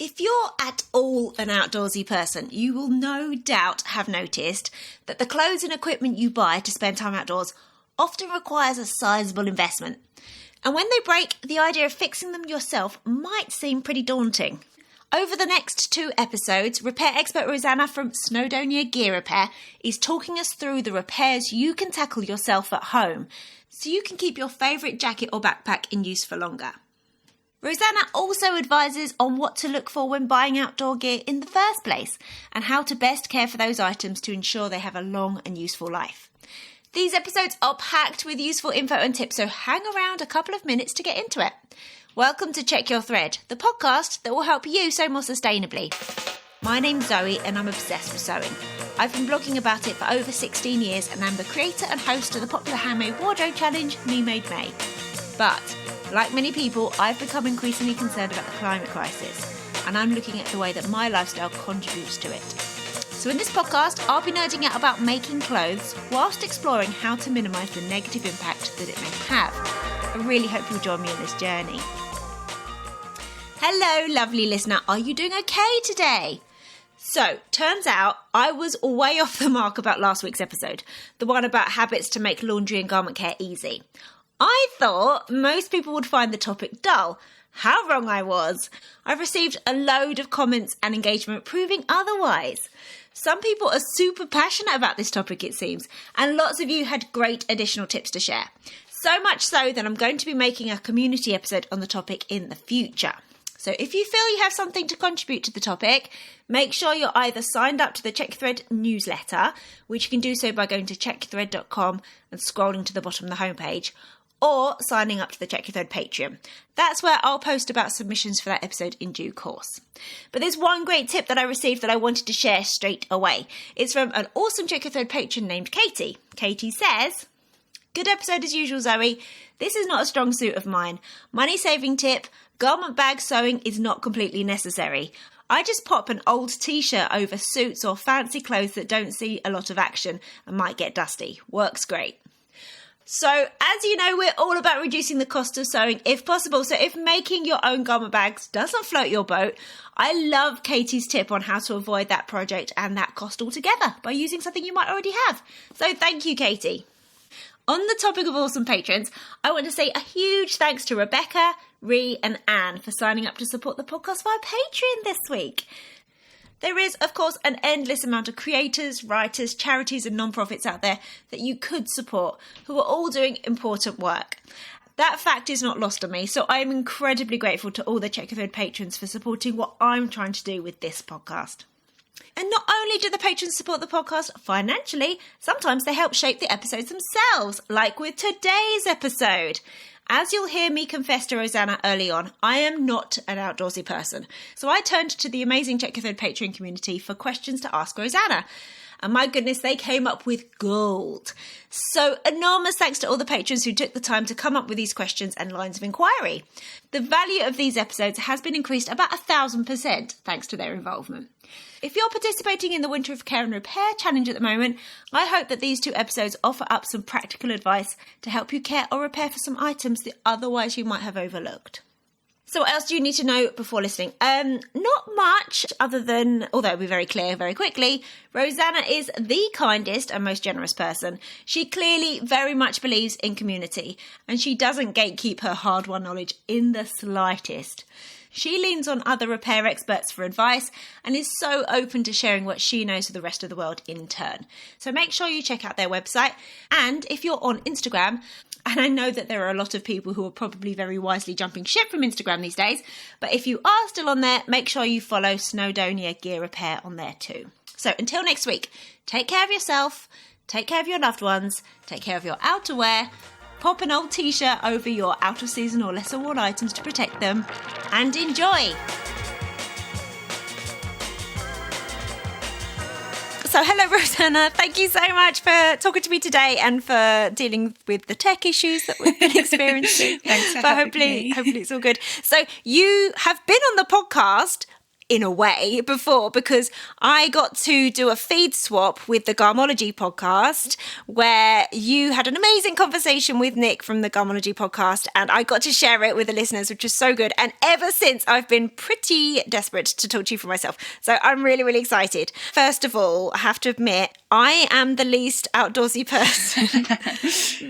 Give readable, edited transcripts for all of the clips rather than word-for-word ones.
If you're at all an outdoorsy person, you will no doubt have noticed that the clothes and equipment you buy to spend time outdoors often requires a sizable investment. And when they break, the idea of fixing them yourself might seem pretty daunting. Over the next 2 episodes, repair expert Rosanna from Snowdonia Gear Repair is talking us through the repairs you can tackle yourself at home so you can keep your favourite jacket or backpack in use for longer. Rosanna also advises on what to look for when buying outdoor gear in the first place and how to best care for those items to ensure they have a long and useful life. These episodes are packed with useful info and tips, so hang around a couple of minutes to get into it. Welcome to Check Your Thread, the podcast that will help you sew more sustainably. My name's Zoe and I'm obsessed with sewing. I've been blogging about it for over 16 years and I'm the creator and host of the popular handmade wardrobe challenge, Me Made May. But like many people, I've become increasingly concerned about the climate crisis, and I'm looking at the way that my lifestyle contributes to it. So in this podcast, I'll be nerding out about making clothes whilst exploring how to minimise the negative impact that it may have. I really hope you'll join me on this journey. Hello, lovely listener. Are you doing okay today? So, turns out I was way off the mark about last week's episode, the one about habits to make laundry and garment care easy. I thought most people would find the topic dull. How wrong I was. I've received a load of comments and engagement proving otherwise. Some people are super passionate about this topic, it seems, and lots of you had great additional tips to share. So much so that I'm going to be making a community episode on the topic in the future. So if you feel you have something to contribute to the topic, make sure you're either signed up to the Check Your Thread newsletter, which you can do so by going to checkyourthread.com and scrolling to the bottom of the homepage, or signing up to the Check Your Thread Patreon. That's where I'll post about submissions for that episode in due course. But there's one great tip that I received that I wanted to share straight away. It's from an awesome Check Your Thread patron named Katie. Katie says, "Good episode as usual, Zoe. This is not a strong suit of mine. Money saving tip, garment bag sewing is not completely necessary. I just pop an old t-shirt over suits or fancy clothes that don't see a lot of action and might get dusty. Works great." So, as you know, we're all about reducing the cost of sewing if possible. So if making your own garment bags doesn't float your boat, I love Katie's tip on how to avoid that project and that cost altogether by using something you might already have. So thank you, Katie. On the topic of awesome patrons, I want to say a huge thanks to Rebecca, Ree and Anne for signing up to support the podcast via Patreon this week. There is, of course, an endless amount of creators, writers, charities and non-profits out there that you could support who are all doing important work. That fact is not lost on me, so I am incredibly grateful to all the Check Your Thread patrons for supporting what I'm trying to do with this podcast. And not only do the patrons support the podcast financially, sometimes they help shape the episodes themselves, like with today's episode. As you'll hear me confess to Rosanna early on, I am not an outdoorsy person. So I turned to the amazing Check Your Thread Patreon community for questions to ask Rosanna. And my goodness, they came up with gold. So enormous thanks to all the patrons who took the time to come up with these questions and lines of inquiry. The value of these episodes has been increased about 1,000% thanks to their involvement. If you're participating in the Winter of Care and Repair challenge at the moment, I hope that these 2 episodes offer up some practical advice to help you care or repair for some items that otherwise you might have overlooked. So what else do you need to know before listening? Not much other than, although it'll be very clear very quickly, Rosanna is the kindest and most generous person. She clearly very much believes in community and she doesn't gatekeep her hard-won knowledge in the slightest. She leans on other repair experts for advice and is so open to sharing what she knows with the rest of the world in turn. So make sure you check out their website. And if you're on Instagram, and I know that there are a lot of people who are probably very wisely jumping ship from Instagram these days, but if you are still on there, make sure you follow Snowdonia Gear Repair on there too. So until next week, take care of yourself, take care of your loved ones, take care of your outerwear, pop an old t-shirt over your out of season or lesser worn items to protect them, and enjoy! So hello Rosanna, thank you so much for talking to me today and for dealing with the tech issues that we've been experiencing. Thanks for but having me. hopefully it's all good. So you have been on the podcast in a way before, because I got to do a feed swap with the Garmology podcast where you had an amazing conversation with Nick from the Garmology podcast, and I got to share it with the listeners, which was so good. And ever since, I've been pretty desperate to talk to you for myself. So I'm really, really excited. First of all, I have to admit, I am the least outdoorsy person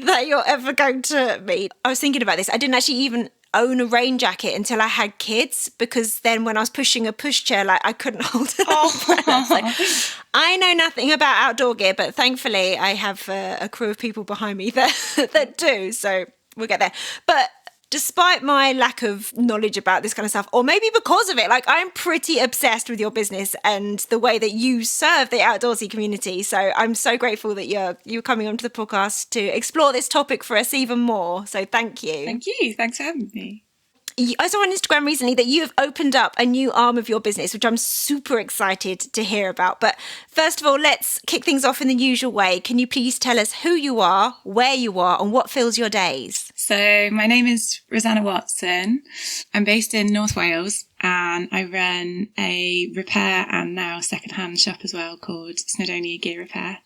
that you're ever going to meet. I was thinking about this. I didn't actually even own a rain jacket until I had kids, because then when I was pushing a pushchair, like I couldn't hold it. I know nothing about outdoor gear, but thankfully I have a crew of people behind me that do. So we'll get there. But despite my lack of knowledge about this kind of stuff, or maybe because of it, like I'm pretty obsessed with your business and the way that you serve the outdoorsy community. So I'm so grateful that you're coming onto the podcast to explore this topic for us even more. So thank you. Thank you. Thanks for having me. I saw on Instagram recently that you have opened up a new arm of your business, which I'm super excited to hear about. But first of all, let's kick things off in the usual way. Can you please tell us who you are, where you are, and what fills your days? So my name is Rosanna Watson. I'm based in North Wales, and I run a repair and now second-hand shop as well called Snowdonia Gear Repair.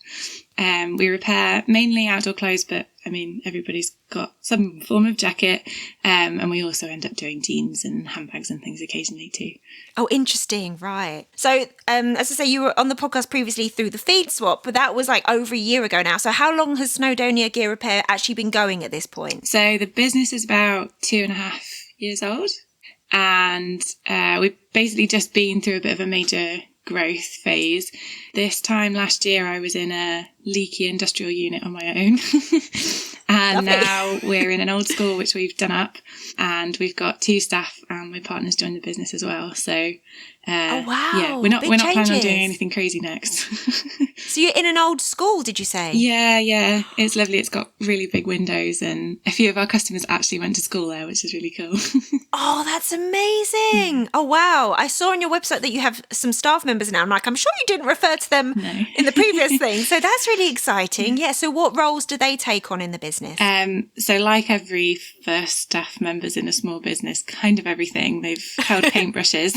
We repair mainly outdoor clothes, but I mean, everybody's got some form of jacket. And we also end up doing jeans and handbags and things occasionally too. Oh, interesting. Right. So, as I say, you were on the podcast previously through the feed swap, but that was like over a year ago now. So how long has Snowdonia Gear Repair actually been going at this point? So the business is about 2.5 years old. And we've basically just been through a bit of a major growth phase. This time last year, I was in a leaky industrial unit on my own. And now we're in an old school, which we've done up. And we've got 2 staff, and my partner's joined the business as well. So, oh, wow. Yeah, we're not planning on doing anything crazy next. So you're in an old school, did you say? Yeah. It's lovely. It's got really big windows, and a few of our customers actually went to school there, which is really cool. Oh, that's amazing. Oh, wow. I saw on your website that you have some staff members now. I'm sure you didn't refer to them in the previous thing. So that's really exciting. Yeah. So what roles do they take on in the business? So like every first staff members in a small business, kind of everything. They've held paintbrushes,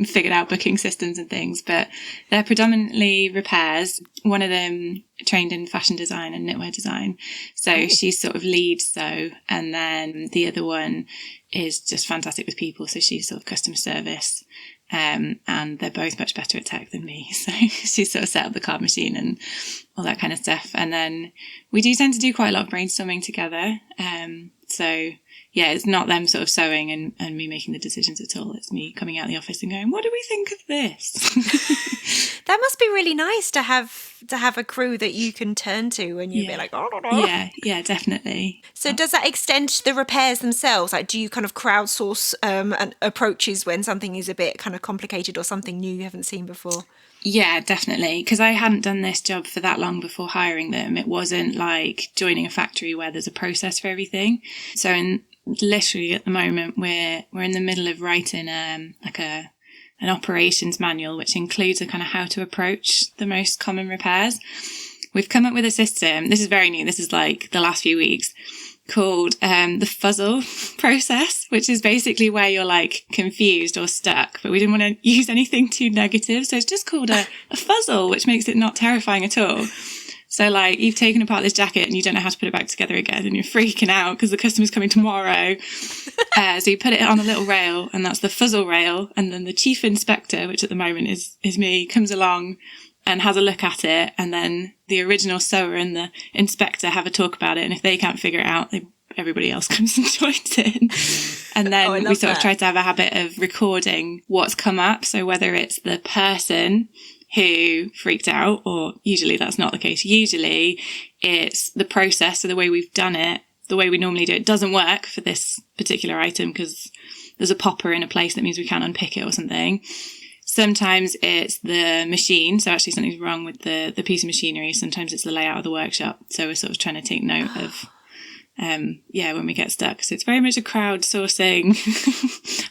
figured out booking systems and things, but they're predominantly repairs. One of them trained in fashion design and knitwear design. So she's sort of lead sew, and then the other one is just fantastic with people. So she's sort of customer service. And they're both much better at tech than me. So she sort of set up the card machine and all that kind of stuff. And then we do tend to do quite a lot of brainstorming together. So yeah, it's not them sort of sewing and me making the decisions at all. It's me coming out of the office and going, what do we think of this? That must be really nice to have a crew that you can turn to when you're like, oh, no. Yeah, definitely. So does that extend to the repairs themselves? Like, do you kind of crowdsource approaches when something is a bit kind of complicated or something new you haven't seen before? Yeah, definitely. Because I hadn't done this job for that long before hiring them. It wasn't like joining a factory where there's a process for everything. So literally at the moment, we're in the middle of writing an operations manual, which includes a kind of how to approach the most common repairs. We've come up with a system. This is very new. This is like the last few weeks, called the fuzzle process, which is basically where you're like confused or stuck, but we didn't want to use anything too negative. So it's just called a fuzzle, which makes it not terrifying at all. So like you've taken apart this jacket and you don't know how to put it back together again, and you're freaking out because the customer's coming tomorrow. So you put it on a little rail, and that's the fuzzle rail. And then the chief inspector, which at the moment is me, comes along and has a look at it. And then the original sewer and the inspector have a talk about it. And if they can't figure it out, everybody else comes and joins in. And then we sort of try to have a habit of recording what's come up. So whether it's the person who freaked out, or usually that's not the case. Usually it's the process. So the way we've done it, the way we normally do it doesn't work for this particular item because there's a popper in a place that means we can't unpick it or something. Sometimes it's the machine. So actually something's wrong with the piece of machinery. Sometimes it's the layout of the workshop. So we're sort of trying to take note of when we get stuck. So it's very much a crowdsourcing,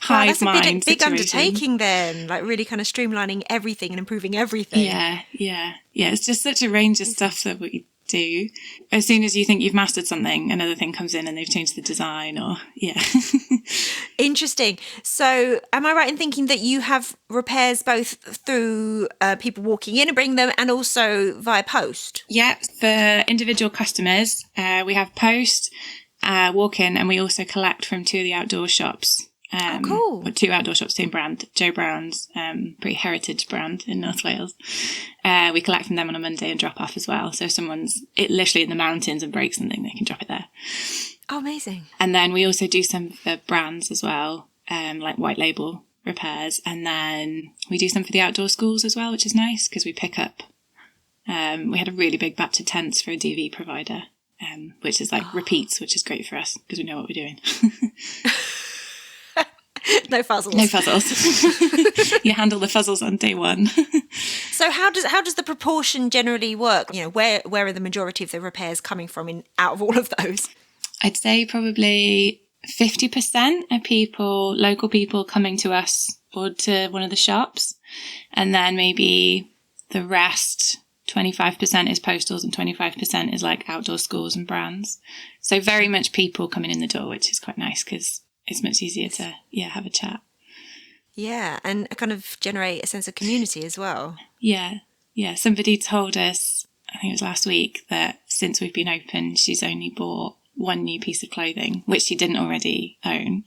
hive mind that's a big undertaking then, like really kind of streamlining everything and improving everything. Yeah. It's just such a range of stuff that do. As soon as you think you've mastered something, another thing comes in and they've changed the design, or Interesting. So am I right in thinking that you have repairs both through people walking in and bring them, and also via post? Yeah, for individual customers, we have post, walk in, and we also collect from two of the outdoor shops. Cool. Two outdoor shops, same brand, Joe Brown's, pretty heritage brand in North Wales. We collect from them on a Monday and drop off as well. So if someone's literally in the mountains and breaks something, they can drop it there. Oh, amazing. And then we also do some for brands as well, like white label repairs. And then we do some for the outdoor schools as well, which is nice because we pick up, we had a really big batch of tents for a DV provider, which is like repeats, which is great for us because we know what we're doing. No fuzzles. No fuzzles. You handle the fuzzles on day one. So how does the proportion generally work? You know, where are the majority of the repairs coming from out of all of those? I'd say probably 50% are local people coming to us or to one of the shops. And then maybe the rest, 25% is postals and 25% is like outdoor schools and brands. So very much people coming in the door, which is quite nice because it's much easier to, have a chat. Yeah, and kind of generate a sense of community as well. Yeah. Somebody told us, I think it was last week, that since we've been open, she's only bought one new piece of clothing, which she didn't already own.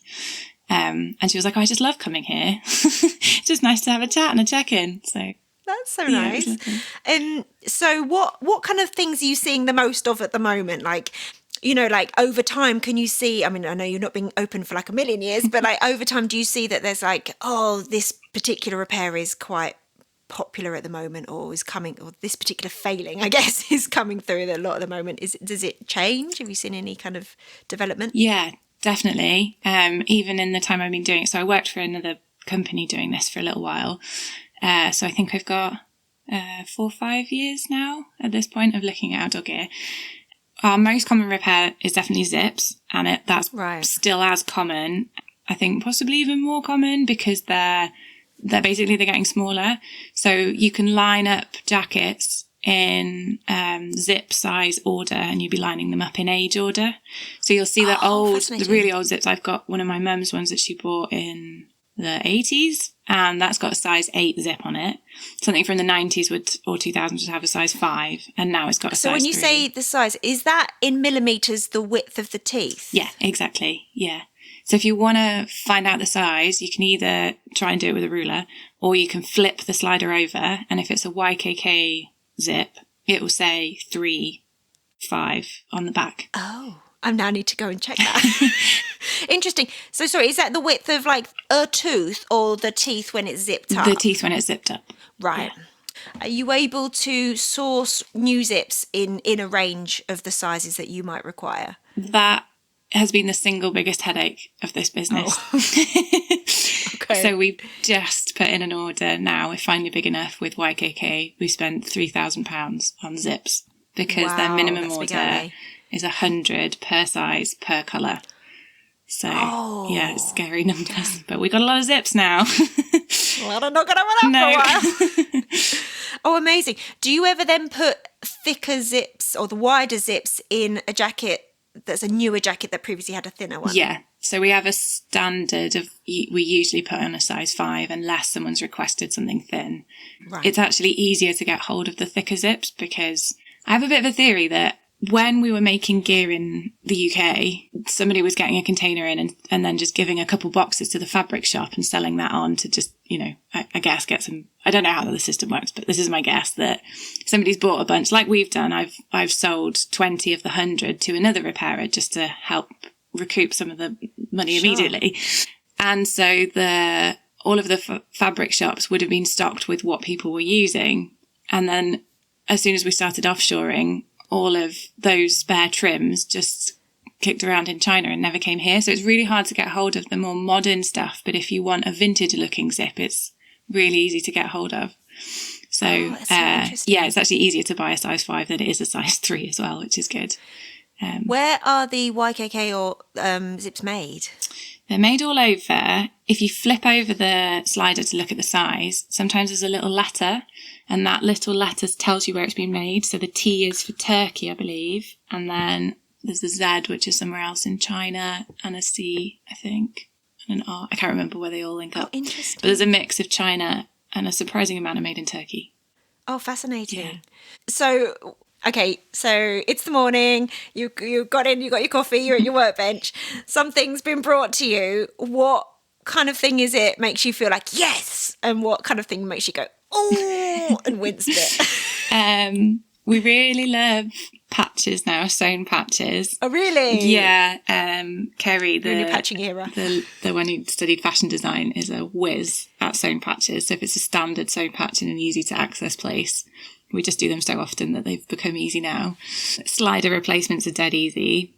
And she was like, I just love coming here. It's just nice to have a chat and a check-in. So that's so nice. And so what kind of things are you seeing the most of at the moment? Like, you know, like over time, can you see, I mean, I know you're not being open for like a million years, but like over time, do you see that there's like, oh, this particular repair is quite popular at the moment, or is coming, or this particular failing, I guess, is coming through a lot at the moment? Does it change? Have you seen any kind of development? Yeah, definitely. Even in the time I've been doing it. So I worked for another company doing this for a little while. So I think I've got 4 or 5 years now at this point of looking at outdoor gear. Our most common repair is definitely zips, and that's still as common. I think possibly even more common because they're getting smaller. So you can line up jackets in zip size order, and you'd be lining them up in age order. So you'll see the really old zips. I've got one of my mum's ones that she bought in the 80s, and that's got a size 8 zip on it. Something from the 90s or 2000s would have a size 5, and now it's got a size 3. So when you say the size, is that in millimetres the width of the teeth? Yeah, exactly. Yeah. So if you want to find out the size, you can either try and do it with a ruler, or you can flip the slider over, and if it's a YKK zip, it will say 3, 5 on the back. Oh, I now need to go and check that. Interesting. So sorry, is that the width of like a tooth, or the teeth when it's zipped up? The teeth when it's zipped up. Right. Yeah. Are you able to source new zips in a range of the sizes that you might require? That has been the single biggest headache of this business. Oh. Okay. So we've just put in an order now. We're finally big enough with YKK. We spent £3,000 on zips because their minimum order is 100 per size per colour. So, it's scary numbers. But we got a lot of zips now. Well, I'm not going to run out for a while. Oh, amazing. Do you ever then put thicker zips or the wider zips in a jacket that's a newer jacket that previously had a thinner one? Yeah. So we have a standard of, we usually put on a size 5 unless someone's requested something thin. Right. It's actually easier to get hold of the thicker zips because I have a bit of a theory that when we were making gear in the UK, somebody was getting a container in and then just giving a couple boxes to the fabric shop and selling that on to just, I guess get some, I don't know how the system works, but this is my guess that somebody's bought a bunch like we've done. I've sold 20 of the 100 to another repairer just to help recoup some of the money immediately. And so all of the fabric shops would have been stocked with what people were using. And then as soon as we started offshoring, all of those spare trims just kicked around in China and never came here. So it's really hard to get hold of the more modern stuff. But if you want a vintage looking zip, it's really easy to get hold of. So, it's actually easier to buy a size 5 than it is a size 3 as well, which is good. Where are the YKK or zips made? They're made all over. If you flip over the slider to look at the size, sometimes there's a little letter, and that little letter tells you where it's been made. So the T is for Turkey, I believe, and then there's a Z, which is somewhere else in China, and a C, I think, and an R. I can't remember where they all link up. Oh, interesting. But there's a mix of China, and a surprising amount are made in Turkey. Oh, fascinating. Yeah. So, okay, so it's the morning, you got in, you got your coffee, you're at your workbench, something's been brought to you. What kind of thing is it makes you feel like, yes? And what kind of thing makes you go, oh, and wince a bit? We really love patches now, sewn patches. Oh, really? Yeah. Kerry, in your patching era. the one who studied fashion design, is a whiz at sewn patches. So if it's a standard sewn patch in an easy to access place, we just do them so often that they've become easy now. Slider replacements are dead easy.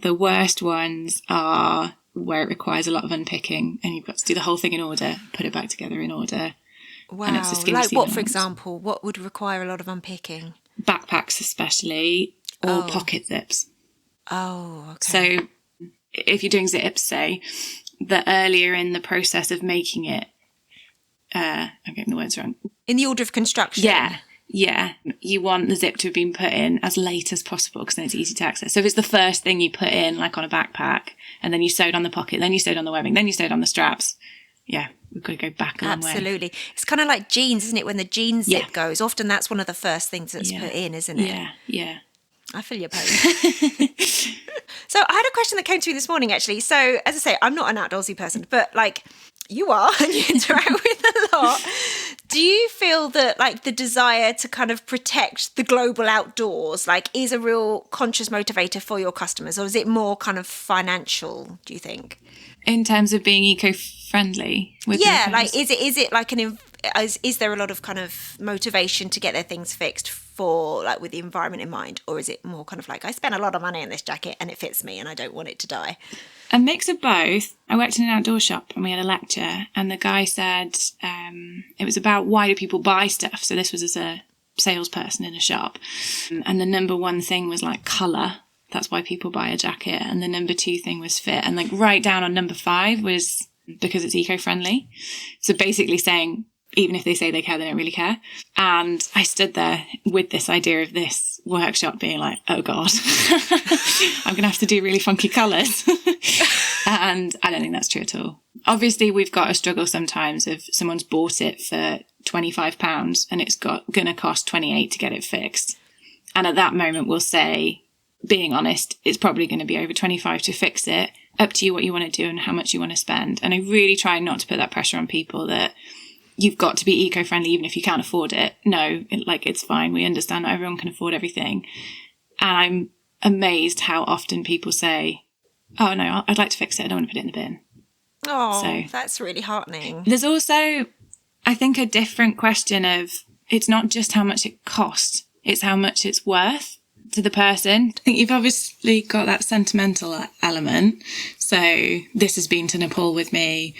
The worst ones are where it requires a lot of unpicking and you've got to do the whole thing in order, put it back together in order. Wow. And it's the skinny like what, for ones. example? What would require a lot of unpicking? Backpacks especially, or pocket zips. Oh, okay. So if you're doing zips, say, the earlier in the process of making it, I'm getting the words wrong. In the order of construction? Yeah. You want the zip to have been put in as late as possible because then it's easy to access. So if it's the first thing you put in, like on a backpack, and then you sewed on the pocket, then you sewed on the webbing, then you sewed on the straps, yeah, we've got to go back a long way. Absolutely. It's kind of like jeans, isn't it? When the jeans zip goes, often that's one of the first things that's put in, isn't it? Yeah. I feel your pain. So I had a question that came to me this morning, actually. So as I say, I'm not an outdoorsy person, but like you are and you interact with a lot. Do you feel that like the desire to kind of protect the global outdoors like is a real conscious motivator for your customers, or is it more kind of financial, do you think? In terms of being eco-friendly? Like is it like is there a lot of kind of motivation to get their things fixed for like with the environment in mind, or is it more kind of like I spent a lot of money on this jacket and it fits me and I don't want it to die? A mix of both. I worked in an outdoor shop and we had a lecture and the guy said it was about why do people buy stuff. So this was as a salesperson in a shop. And the number one thing was like colour. That's why people buy a jacket. And the number two thing was fit. And like right down on number 5 was because it's eco-friendly. So basically saying, even if they say they care, they don't really care. And I stood there with this idea of this workshop being like, oh God, I'm going to have to do really funky colours. And I don't think that's true at all. Obviously, we've got a struggle sometimes if someone's bought it for £25 and it's going to cost 28 to get it fixed. And at that moment, we'll say, being honest, it's probably going to be over 25 to fix it. Up to you what you want to do and how much you want to spend. And I really try not to put that pressure on people that you've got to be eco-friendly even if you can't afford it. No, it's fine. We understand not everyone can afford everything. And I'm amazed how often people say, oh no, I'd like to fix it. I don't want to put it in the bin. Oh, so, that's really heartening. There's also, I think, a different question of it's not just how much it costs, it's how much it's worth to the person. I think you've obviously got that sentimental element. So this has been to Nepal with me.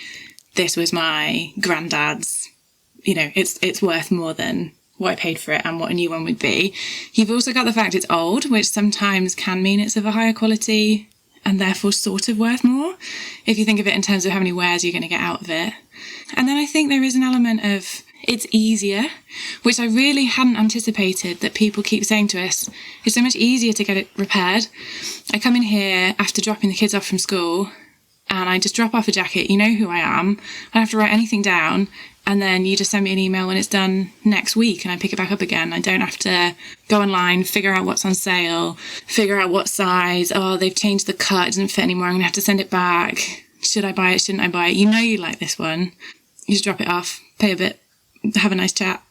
This was my granddad's. You know, it's worth more than what I paid for it and what a new one would be. You've also got the fact it's old, which sometimes can mean it's of a higher quality and therefore sort of worth more, if you think of it in terms of how many wears you're going to get out of it. And then I think there is an element of it's easier, which I really hadn't anticipated that people keep saying to us, it's so much easier to get it repaired. I come in here after dropping the kids off from school and I just drop off a jacket. You know who I am. I don't have to write anything down. And then you just send me an email when it's done next week and I pick it back up again. I don't have to go online, figure out what's on sale, figure out what size. Oh, they've changed the cut. It doesn't fit anymore. I'm going to have to send it back. Should I buy it? Shouldn't I buy it? You know you like this one. You just drop it off, pay a bit, have a nice chat,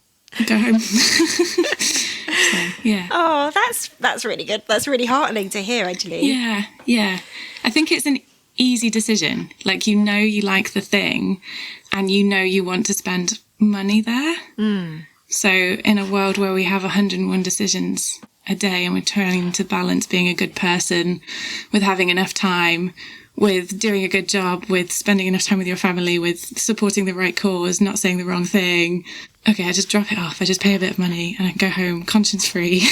go home. So, yeah. Oh, that's really good. That's really heartening to hear, actually. Yeah. I think it's an easy decision. Like, you know you like the thing and you know you want to spend money there. So in a world where we have 101 decisions a day and we're trying to balance being a good person with having enough time, with doing a good job, with spending enough time with your family, with supporting the right cause, not saying the wrong thing. Okay, I just drop it off. I just pay a bit of money and I can go home conscience free,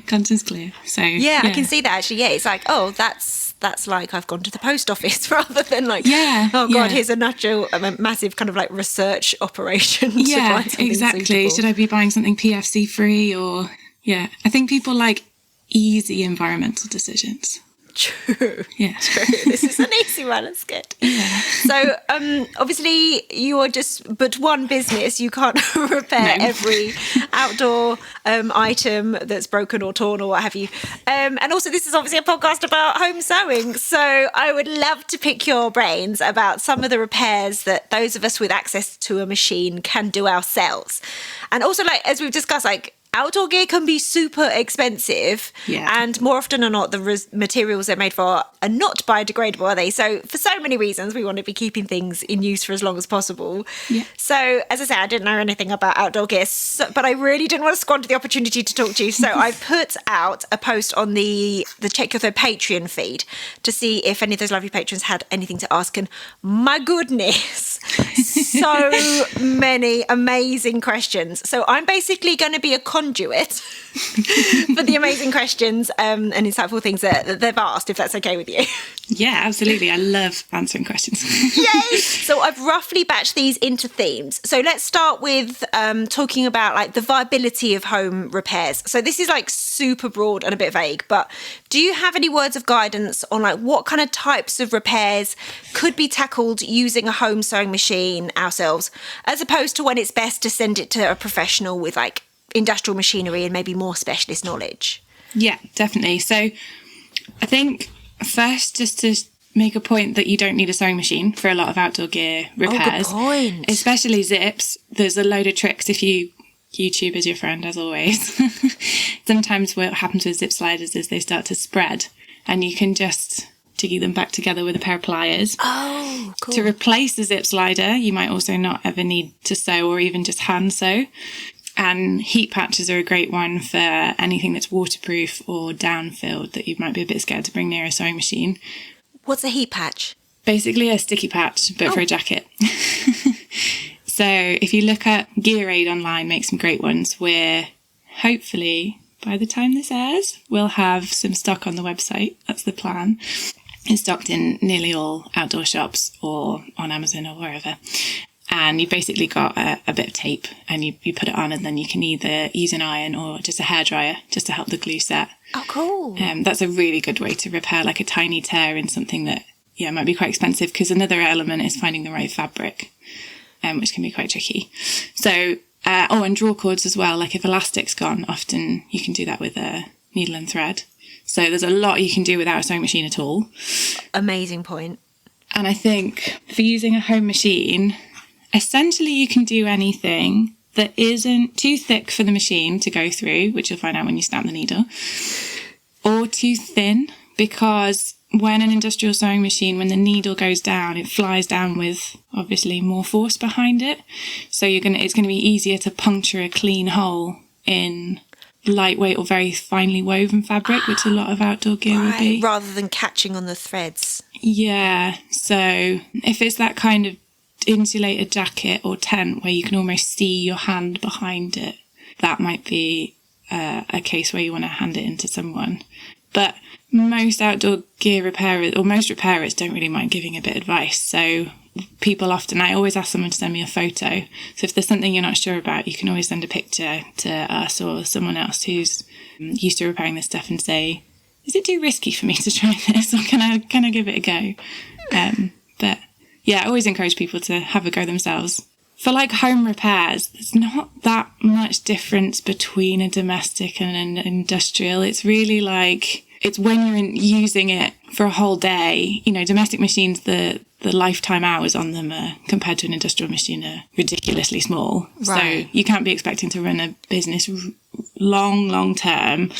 conscience clear. So yeah, I can see that actually. Yeah, it's like, oh, that's that's like I've gone to the post office rather than like, Yeah, oh God, yeah. here's a natural, massive kind of like research operation to Yeah, find something exactly. suitable. Should I be buying something PFC free or, yeah. I think people like easy environmental decisions. True. Yeah. True. This is an easy one. It's good. Yeah. So, obviously, you are just but one business. You can't repair every outdoor item that's broken or torn or what have you. And also, this is obviously a podcast about home sewing. So, I would love to pick your brains about some of the repairs that those of us with access to a machine can do ourselves. And also, like as we've discussed, like, outdoor gear can be super expensive, and more often than not, the materials they're made for are not biodegradable, are they? So for so many reasons, we want to be keeping things in use for as long as possible. Yeah. So as I said, I didn't know anything about outdoor gear, but I really didn't want to squander the opportunity to talk to you. So I put out a post on the Check Your Third Patreon feed to see if any of those lovely patrons had anything to ask. And my goodness, so many amazing questions. So I'm basically going to be a conduit for the amazing questions and insightful things that they've asked, if that's okay with you. Yeah, absolutely. I love answering questions. Yay! So I've roughly batched these into themes. So let's start with talking about like the viability of home repairs. So this is like super broad and a bit vague, but do you have any words of guidance on like what kind of types of repairs could be tackled using a home sewing machine ourselves, as opposed to when it's best to send it to a professional with like industrial machinery and maybe more specialist knowledge? Yeah, definitely. So I think first, just to make a point that you don't need a sewing machine for a lot of outdoor gear repairs. Oh, good point. Especially zips. There's a load of tricks if you YouTube is your friend, as always. Sometimes what happens with zip sliders is they start to spread and you can just jiggy them back together with a pair of pliers. Oh, cool. To replace the zip slider, you might also not ever need to sew or even just hand sew. And heat patches are a great one for anything that's waterproof or down-filled that you might be a bit scared to bring near a sewing machine. What's a heat patch? Basically a sticky patch, but for a jacket. So if you look at Gear Aid online, make some great ones where hopefully by the time this airs, we'll have some stock on the website. That's the plan. It's stocked in nearly all outdoor shops or on Amazon or wherever. And you've basically got a bit of tape and you put it on, and then you can either use an iron or just a hairdryer just to help the glue set. Oh, cool. That's a really good way to repair like a tiny tear in something that, might be quite expensive, because another element is finding the right fabric, which can be quite tricky. So, and draw cords as well. Like if elastic's gone, often you can do that with a needle and thread. So there's a lot you can do without a sewing machine at all. Amazing point. And I think for using a home machine, essentially you can do anything that isn't too thick for the machine to go through, which you'll find out when you snap the needle, or too thin, because when an industrial sewing machine, when the needle goes down, it flies down with obviously more force behind it. So it's going to be easier to puncture a clean hole in lightweight or very finely woven fabric, which a lot of outdoor gear will be. Rather than catching on the threads. Yeah. So if it's that kind of insulated jacket or tent where you can almost see your hand behind it, that might be a case where you want to hand it into someone. But most outdoor gear repairers, or most repairers, don't really mind giving a bit of advice. So people often, I always ask someone to send me a photo. So if there's something you're not sure about, you can always send a picture to us or someone else who's used to repairing this stuff and say, is it too risky for me to try this, or can I give it a go? But yeah, I always encourage people to have a go themselves. For like home repairs, there's not that much difference between a domestic and an industrial. It's really like, it's when you're using it for a whole day. Domestic machines, the lifetime hours on them are, compared to an industrial machine, are ridiculously small. Right. So you can't be expecting to run a business long term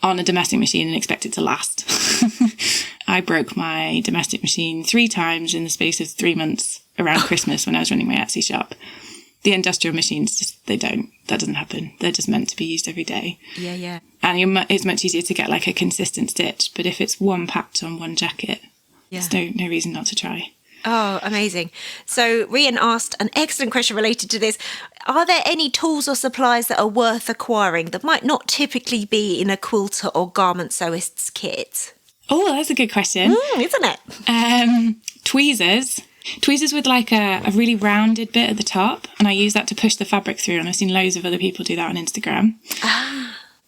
on a domestic machine and expect it to last. I broke my domestic machine 3 times in the space of 3 months around Christmas when I was running my Etsy shop. The industrial machines, that doesn't happen. They're just meant to be used every day. Yeah. And it's much easier to get like a consistent stitch. But if it's one patch on one jacket, there's no reason not to try. Oh, amazing. So Rian asked an excellent question related to this. Are there any tools or supplies that are worth acquiring that might not typically be in a quilter or garment sewist's kit? Oh, that's a good question. Isn't it? Tweezers. Tweezers with like a really rounded bit at the top, and I use that to push the fabric through, and I've seen loads of other people do that on Instagram.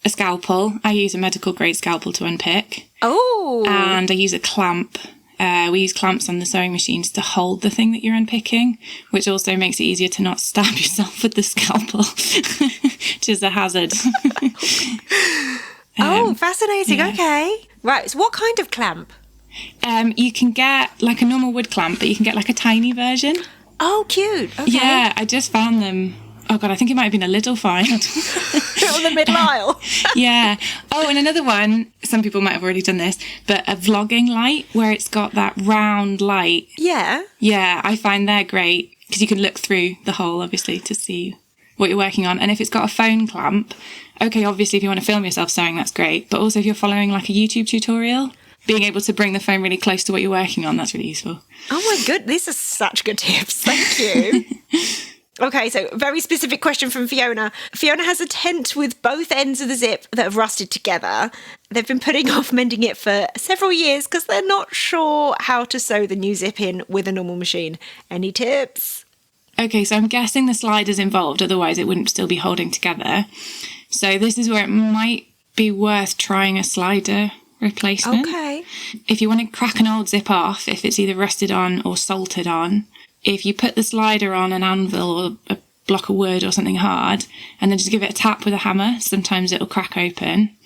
A scalpel. I use a medical grade scalpel to unpick. Oh. And I use a clamp. We use clamps on the sewing machines to hold the thing that you're unpicking, which also makes it easier to not stab yourself with the scalpel, which is a hazard. Fascinating. Yeah. Okay. Right. So what kind of clamp? You can get like a normal wood clamp, but you can get like a tiny version. Oh, cute. Okay. Yeah, I just found them. Oh, God, I think it might have been a little find. On the middle aisle. Yeah. Oh, and another one, some people might have already done this, but a vlogging light where it's got that round light. Yeah. Yeah, I find they're great because you can look through the hole, obviously, to see what you're working on. And if it's got a phone clamp, okay, obviously, if you want to film yourself sewing, that's great. But also if you're following like a YouTube tutorial, being able to bring the phone really close to what you're working on, that's really useful. Oh, my goodness. These are such good tips. Thank you. Okay, so very specific question from Fiona. Fiona has a tent with both ends of the zip that have rusted together. They've been putting off mending it for several years because they're not sure how to sew the new zip in with a normal machine. Any tips? Okay, so I'm guessing the slider's involved, otherwise it wouldn't still be holding together. So this is where it might be worth trying a slider replacement. Okay. If you want to crack an old zip off, if it's either rusted on or soldered on, if you put the slider on an anvil or a block of wood or something hard, and then just give it a tap with a hammer, sometimes it'll crack open.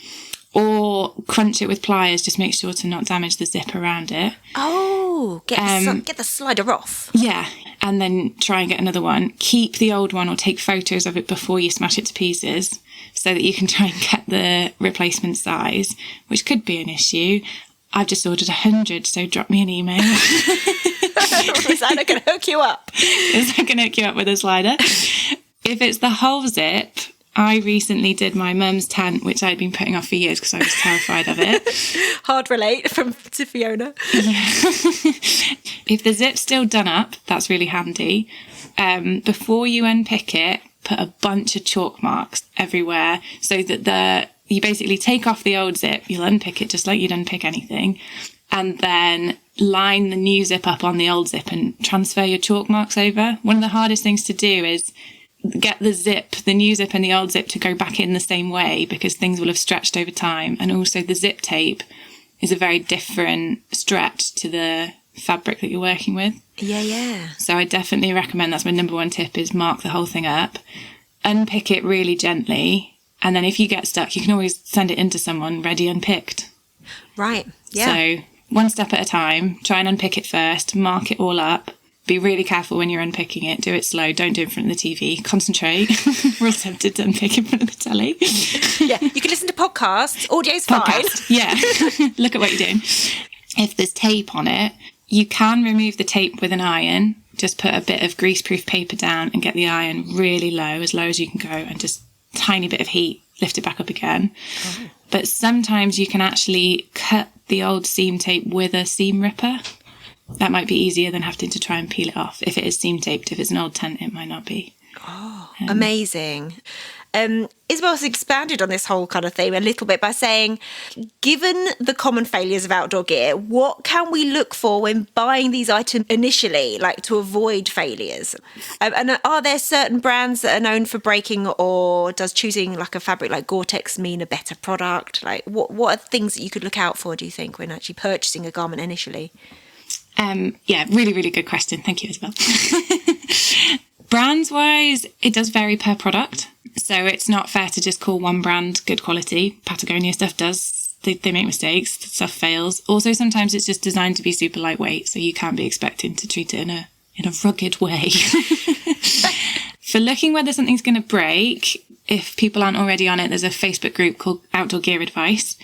Or crunch it with pliers, just make sure to not damage the zip around it. Oh, get the slider off. Yeah, and then try and get another one. Keep the old one or take photos of it before you smash it to pieces so that you can try and get the replacement size, which could be an issue. I've just ordered 100, so drop me an email. Rosanna can hook you up. I can hook you up with a slider. If it's the whole zip, I recently did my mum's tent, which I'd been putting off for years because I was terrified of it. Hard relate to Fiona. Yeah. If the zip's still done up, that's really handy. Before you unpick it, put a bunch of chalk marks everywhere so that you basically take off the old zip, you'll unpick it just like you'd unpick anything, and then line the new zip up on the old zip and transfer your chalk marks over. One of the hardest things to do is get the new zip and the old zip to go back in the same way because things will have stretched over time. And also the zip tape is a very different stretch to the fabric that you're working with. Yeah. So I definitely recommend, that's my number one tip, is mark the whole thing up, unpick it really gently. And then if you get stuck, you can always send it into someone ready unpicked. Right, yeah. So one step at a time, try and unpick it first, mark it all up. Be really careful when you're unpicking it. Do it slow. Don't do it in front of the TV. Concentrate. We're all tempted to unpick in front of the telly. Yeah, you can listen to podcasts. Audio's fine. Yeah. Look at what you're doing. If there's tape on it, you can remove the tape with an iron. Just put a bit of greaseproof paper down and get the iron really low as you can go, and just tiny bit of heat, lift it back up again. Oh. But sometimes you can actually cut the old seam tape with a seam ripper. That might be easier than having to try and peel it off. If it is seam taped, if it's an old tent, it might not be. Oh, amazing. Isabel's expanded on this whole kind of theme a little bit by saying, given the common failures of outdoor gear, what can we look for when buying these items initially, like to avoid failures? And are there certain brands that are known for breaking, or does choosing like a fabric like Gore-Tex mean a better product? Like what are things that you could look out for, do you think, when actually purchasing a garment initially? Yeah, really, really good question. Thank you, Isabel. Brands wise, it does vary per product. So it's not fair to just call one brand good quality. Patagonia stuff does. They make mistakes. Stuff fails. Also, sometimes it's just designed to be super lightweight, so you can't be expecting to treat it in a rugged way. For looking whether something's going to break, if people aren't already on it, there's a Facebook group called Outdoor Gear Advice.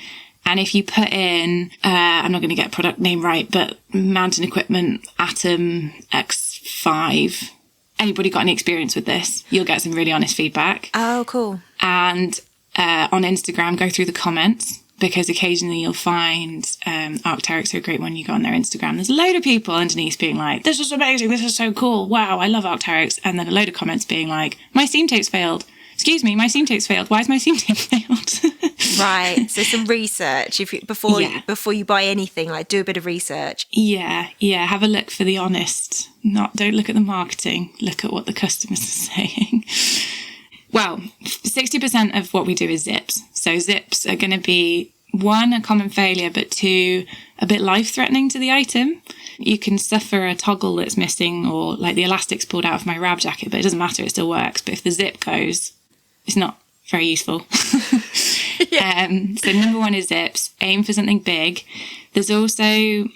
And if you put in, I'm not going to get product name right, but mountain equipment, Atom X5, anybody got any experience with this, you'll get some really honest feedback. Oh, cool. And on Instagram, go through the comments, because occasionally you'll find Arc'teryx are a great one. You go on their Instagram, there's a load of people underneath being like, this is amazing, this is so cool, wow, I love Arc'teryx. And then a load of comments being like, my seam tape's failed. excuse me, my seam tape's failed. Why is my seam tape failed? Right. So some research before you buy anything, like do a bit of research. Yeah. Have a look for the honest. Don't look at the marketing. Look at what the customers are saying. Well, 60% of what we do is zips. So zips are going to be, 1, a common failure, but 2, a bit life-threatening to the item. You can suffer a toggle that's missing, or like the elastic's pulled out of my rab jacket, but it doesn't matter, it still works. But if the zip goes, it's not very useful. So number 1 is zips. Aim for something big. There's also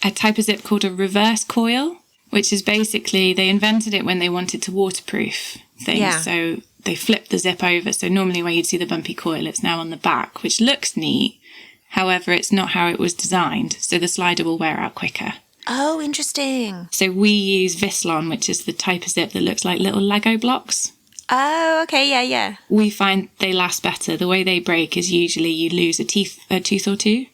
a type of zip called a reverse coil, which is basically, they invented it when they wanted to waterproof things. Yeah. So they flipped the zip over. So normally where you'd see the bumpy coil, it's now on the back, which looks neat. However, it's not how it was designed. So the slider will wear out quicker. Oh, interesting. So we use Vislon, which is the type of zip that looks like little Lego blocks. Oh, okay, yeah. We find they last better. The way they break is usually you lose a tooth or two,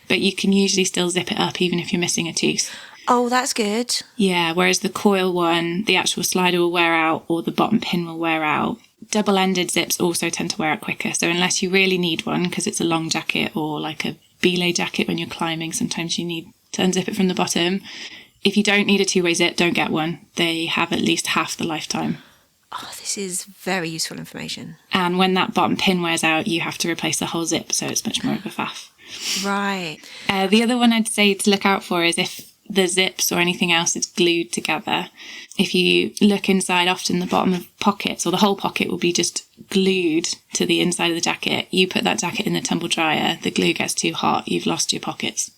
but you can usually still zip it up even if you're missing a tooth. Oh, that's good. Yeah, whereas the coil one, the actual slider will wear out or the bottom pin will wear out. Double-ended zips also tend to wear out quicker. So unless you really need one, because it's a long jacket or like a belay jacket when you're climbing, sometimes you need to unzip it from the bottom. If you don't need a two-way zip, don't get one. They have at least half the lifetime. Oh, this is very useful information. And when that bottom pin wears out, you have to replace the whole zip, so it's much more of a faff. Right. The other one I'd say to look out for is if the zips or anything else is glued together. If you look inside, often the bottom of pockets or the whole pocket will be just glued to the inside of the jacket. You put that jacket in the tumble dryer, the glue gets too hot, you've lost your pockets.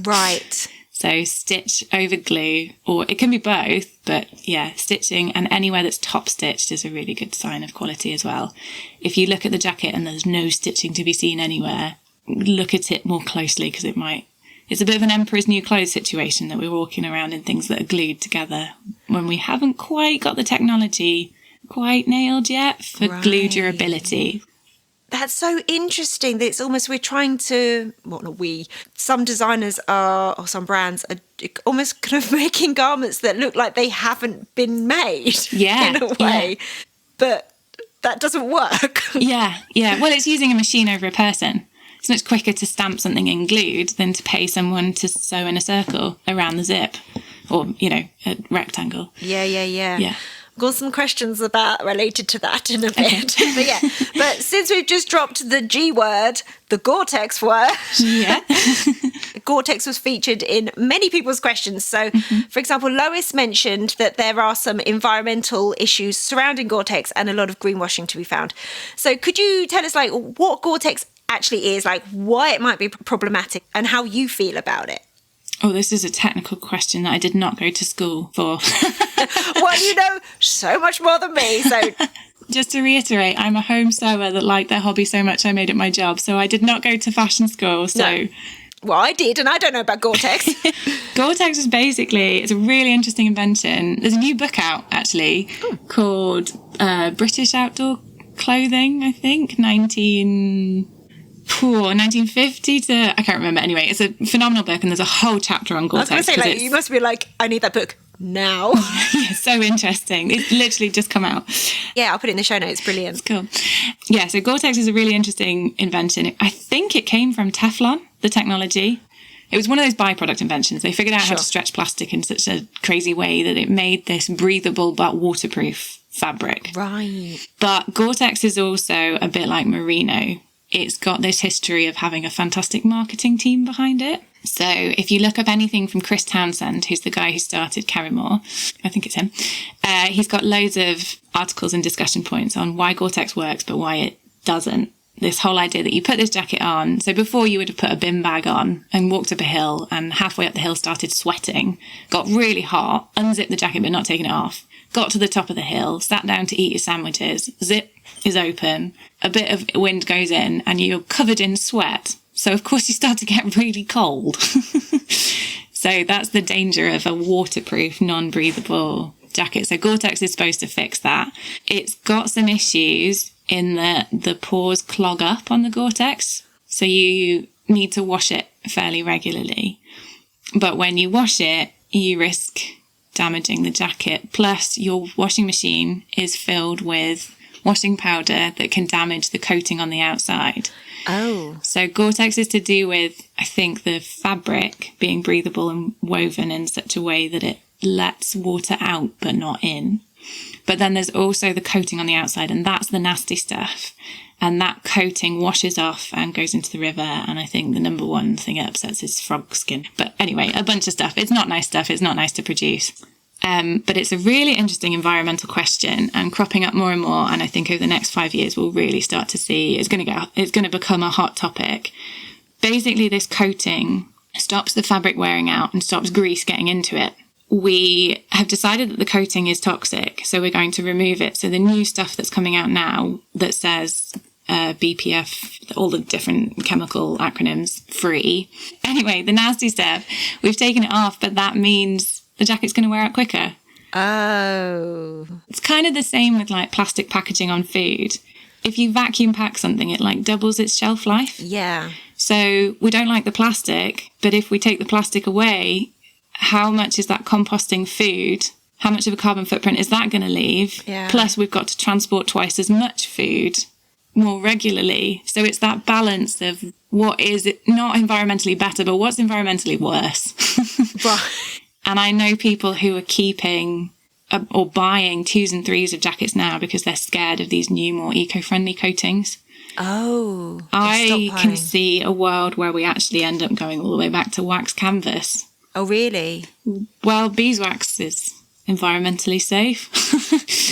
Right. So stitch over glue, or it can be both, but yeah, stitching, and anywhere that's top stitched is a really good sign of quality as well. If you look at the jacket and there's no stitching to be seen anywhere, look at it more closely, because it's a bit of an Emperor's New Clothes situation that we're walking around in things that are glued together when we haven't quite got the technology quite nailed yet for glue durability. That's so interesting that it's almost we're trying to, well, not we, some designers are, or some brands are almost kind of making garments that look like they haven't been made in a way. Yeah. But that doesn't work. Yeah. Well, it's using a machine over a person. It's much quicker to stamp something in glued than to pay someone to sew in a circle around the zip or, a rectangle. Yeah. I've got some questions related to that in a bit. But since we've just dropped the G word, the Gore-Tex word. Yeah. Gore-Tex was featured in many people's questions. So, for example, Lois mentioned that there are some environmental issues surrounding Gore-Tex and a lot of greenwashing to be found. So could you tell us, what Gore-Tex actually is, why it might be problematic and how you feel about it? Oh, this is a technical question that I did not go to school for. Well, you know so much more than me, so... Just to reiterate, I'm a home sewer that liked their hobby so much I made it my job, so I did not go to fashion school, so... No. Well, I did, and I don't know about Gore-Tex. Gore-Tex is it's a really interesting invention. There's a new book out, actually, called British Outdoor Clothing, I think, 1950 to, I can't remember. Anyway, it's a phenomenal book and there's a whole chapter on Gore-Tex. I was going to say, you must be like, I need that book now. Yeah, so interesting. It's literally just come out. Yeah, I'll put it in the show notes. Brilliant. It's cool. Yeah, so Gore-Tex is a really interesting invention. I think it came from Teflon, the technology. It was one of those byproduct inventions. They figured out how to stretch plastic in such a crazy way that it made this breathable but waterproof fabric. Right. But Gore-Tex is also a bit like Merino. It's got this history of having a fantastic marketing team behind it. So if you look up anything from Chris Townsend, who's the guy who started Carrymore, I think it's him, he's got loads of articles and discussion points on why Gore-Tex works, but why it doesn't. This whole idea that you put this jacket on. So before you would have put a bin bag on and walked up a hill and halfway up the hill started sweating, got really hot, unzipped the jacket but not taken it off, got to the top of the hill, sat down to eat your sandwiches, zip is open, a bit of wind goes in and you're covered in sweat. So of course you start to get really cold. So that's the danger of a waterproof, non-breathable jacket. So Gore-Tex is supposed to fix that. It's got some issues in that the pores clog up on the Gore-Tex. So you need to wash it fairly regularly. But when you wash it, you risk damaging the jacket. Plus, your washing machine is filled with washing powder that can damage the coating on the outside. Oh. So Gore-Tex is to do with, I think, the fabric being breathable and woven in such a way that it lets water out but not in. But then there's also the coating on the outside, and that's the nasty stuff. And that coating washes off and goes into the river. And I think the number one thing it upsets is frog skin. But anyway, a bunch of stuff. It's not nice stuff. It's not nice to produce. But it's a really interesting environmental question and cropping up more and more. And I think over the next 5 years, we'll really start to see it's going to become a hot topic. Basically, this coating stops the fabric wearing out and stops grease getting into it. We have decided that the coating is toxic, so we're going to remove it. So the new stuff that's coming out now that says BPF, all the different chemical acronyms, free. Anyway, the nasty stuff, we've taken it off, but that means the jacket's going to wear out quicker. Oh. It's kind of the same with like plastic packaging on food. If you vacuum pack something, it like doubles its shelf life. Yeah. So we don't like the plastic, but if we take the plastic away, how much is that composting food? How much of a carbon footprint is that going to leave? Yeah. Plus, we've got to transport twice as much food more regularly. So it's that balance of what is not environmentally better, but what's environmentally worse. Right. And I know people who are keeping or buying 2s and 3s of jackets now because they're scared of these new, more eco-friendly coatings. Oh. I can see a world where we actually end up going all the way back to wax canvas. Oh, really? Well, beeswax is environmentally safe.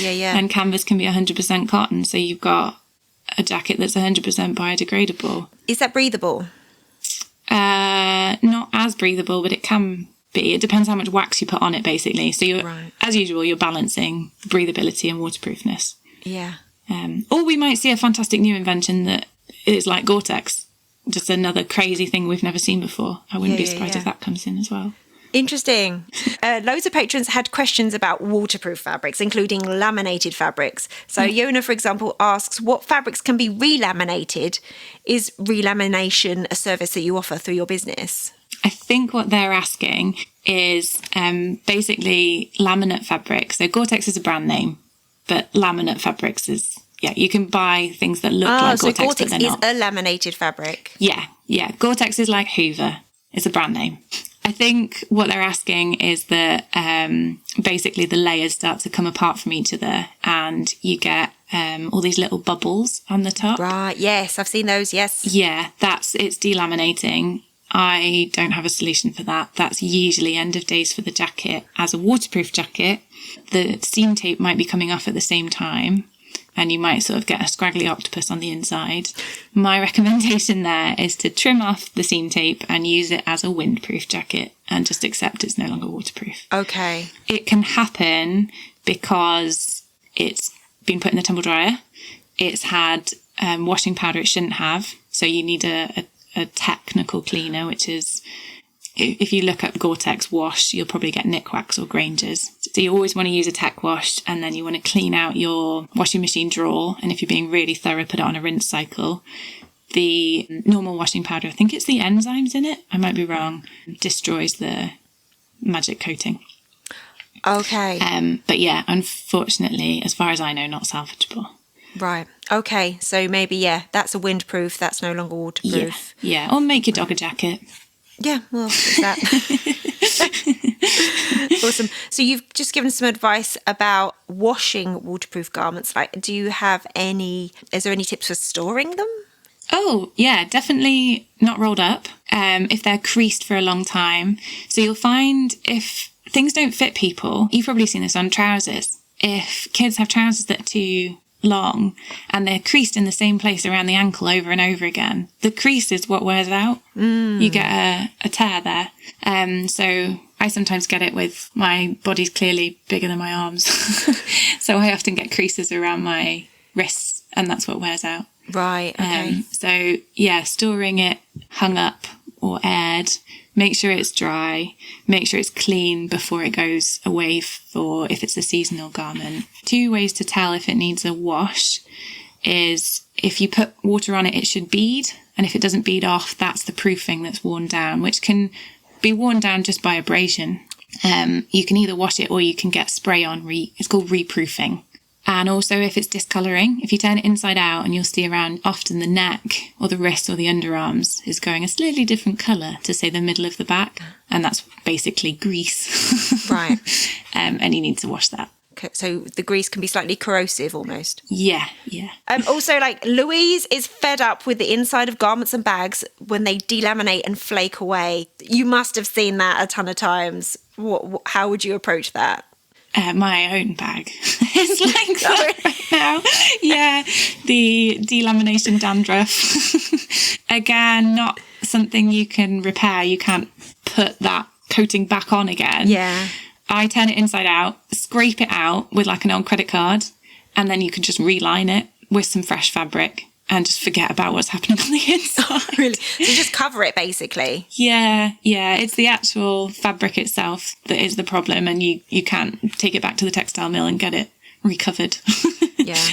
Yeah. And canvas can be 100% cotton. So you've got a jacket that's 100% biodegradable. Is that breathable? Not as breathable, but it can be. It depends how much wax you put on it, basically. So as usual, you're balancing breathability and waterproofness. Yeah. Or we might see a fantastic new invention that is like Gore-Tex. Just another crazy thing we've never seen before. I wouldn't be surprised if that comes in as well. Interesting. Loads of patrons had questions about waterproof fabrics, including laminated fabrics. So Yona, for example, asks, what fabrics can be relaminated? Is relamination a service that you offer through your business? I think what they're asking is basically laminate fabrics. So Gore-Tex is a brand name, but laminate fabrics is... Yeah, you can buy things that look like Gore-Tex, so Gore-Tex but they're not. is a laminated fabric. Yeah. Gore-Tex is like Hoover. It's a brand name. I think what they're asking is that basically the layers start to come apart from each other and you get all these little bubbles on the top. Right, yes, I've seen those, yes. Yeah, it's delaminating. I don't have a solution for that. That's usually end of days for the jacket. As a waterproof jacket, the seam tape might be coming off at the same time. And you might sort of get a scraggly octopus on the inside. My recommendation there is to trim off the seam tape and use it as a windproof jacket and just accept it's no longer waterproof. Okay. It can happen because it's been put in the tumble dryer. It's had washing powder it shouldn't have. So you need a technical cleaner, which is... If you look up Gore-Tex wash, you'll probably get Nick Wax or Granger's. So you always want to use a tech wash, and then you want to clean out your washing machine drawer. And if you're being really thorough, put it on a rinse cycle. The normal washing powder, I think it's the enzymes in it, I might be wrong, destroys the magic coating. Okay. But yeah, unfortunately, as far as I know, not salvageable. Right. Okay. So maybe, that's a windproof. That's no longer waterproof. Yeah. Or make your dog a jacket. Yeah, well, that. Awesome. So you've just given some advice about washing waterproof garments. Like, is there any tips for storing them? Oh, yeah, definitely not rolled up. If they're creased for a long time. So you'll find if things don't fit people, you've probably seen this on trousers. If kids have trousers that are too long and they're creased in the same place around the ankle over and over again, the crease is what wears out. You get a tear there. So I sometimes get it with my body's clearly bigger than my arms. So I often get creases around my wrists and that's what wears out. Right, okay. So yeah, storing it hung up or aired, make sure it's dry, make sure it's clean before it goes away for if it's a seasonal garment. 2 ways to tell if it needs a wash is if you put water on it, it should bead. And if it doesn't bead off, that's the proofing that's worn down, which can be worn down just by abrasion. You can either wash it or you can get spray on. It's called reproofing. And also if it's discolouring, if you turn it inside out, and you'll see around often the neck or the wrist or the underarms is going a slightly different colour to, say, the middle of the back. And that's basically grease. Right. And you need to wash that. Okay, so the grease can be slightly corrosive almost. Yeah. Also, like, Louise is fed up with the inside of garments and bags when they delaminate and flake away. You must have seen that a ton of times. How would you approach that? My own bag is like that right now. Yeah, the delamination dandruff. Again, not something you can repair. You can't put that coating back on again. Yeah. I turn it inside out, scrape it out with like an old credit card, and then you can just reline it with some fresh fabric and just forget about what's happening on the inside. Really? So you just cover it, basically? Yeah. It's the actual fabric itself that is the problem, and you can't take it back to the textile mill and get it recovered,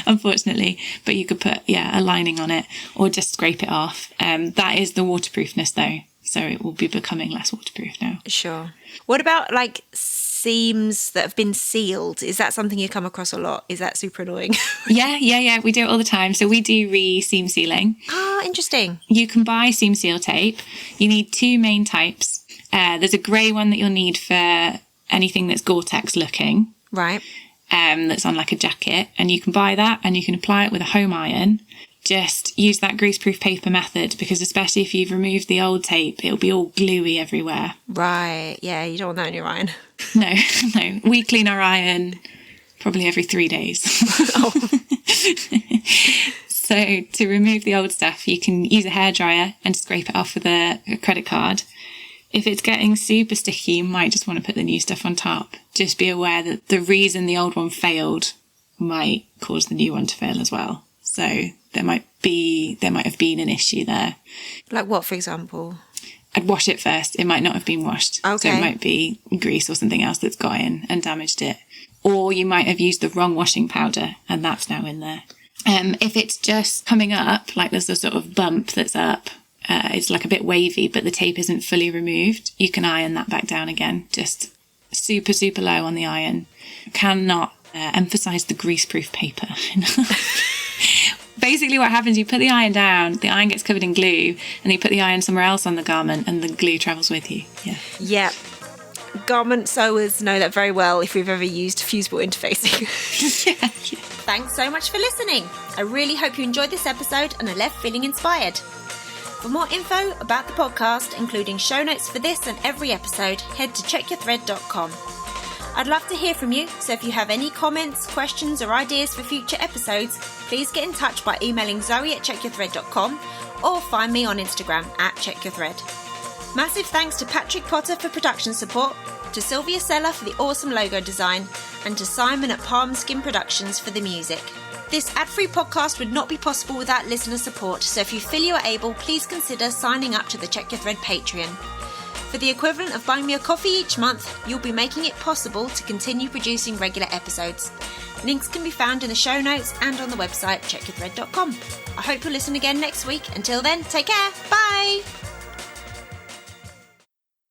unfortunately. But you could put, a lining on it or just scrape it off. That is the waterproofness, though. So it will be becoming less waterproof now. Sure. What about, like, seams that have been sealed? Is that something you come across a lot? Is that super annoying? Yeah. We do it all the time. So we do seam sealing. Ah, interesting. You can buy seam seal tape. You need two main types. There's a grey one that you'll need for anything that's Gore-Tex looking. Right. That's on like a jacket. And you can buy that and you can apply it with a home iron. Just use that greaseproof paper method, because especially if you've removed the old tape, it'll be all gluey everywhere. Right, yeah, you don't want that in your iron. No. We clean our iron probably every 3 days. Oh. So to remove the old stuff, you can use a hairdryer and scrape it off with a credit card. If it's getting super sticky, you might just want to put the new stuff on top. Just be aware that the reason the old one failed might cause the new one to fail as well. So there might have been an issue there. Like what, for example? I'd wash it first. It might not have been washed. Okay. So it might be grease or something else that's got in and damaged it. Or you might have used the wrong washing powder and that's now in there. If it's just coming up, like there's a sort of bump that's up, it's like a bit wavy, but the tape isn't fully removed, you can iron that back down again. Just super, super low on the iron. Cannot emphasise the greaseproof paper enough. Basically what happens, you put the iron down, the iron gets covered in glue, and you put the iron somewhere else on the garment and the glue travels with you. Yeah. Garment sewers know that very well if we've ever used fusible interfacing. Yeah. Thanks so much for listening. I really hope you enjoyed this episode and are left feeling inspired. For more info about the podcast, including show notes for this and every episode, head to checkyourthread.com. I'd love to hear from you, so if you have any comments, questions or ideas for future episodes, please get in touch by emailing zoe@checkyourthread.com or find me on Instagram @checkyourthread. Massive thanks to Patrick Potter for production support, to Sylvia Seller for the awesome logo design, and to Simon at Palm Skin Productions for the music. This ad-free podcast would not be possible without listener support, so if you feel you are able, please consider signing up to the Check Your Thread Patreon. For the equivalent of buying me a coffee each month, you'll be making it possible to continue producing regular episodes. Links can be found in the show notes and on the website checkyourthread.com. I hope you'll listen again next week. Until then, take care. Bye!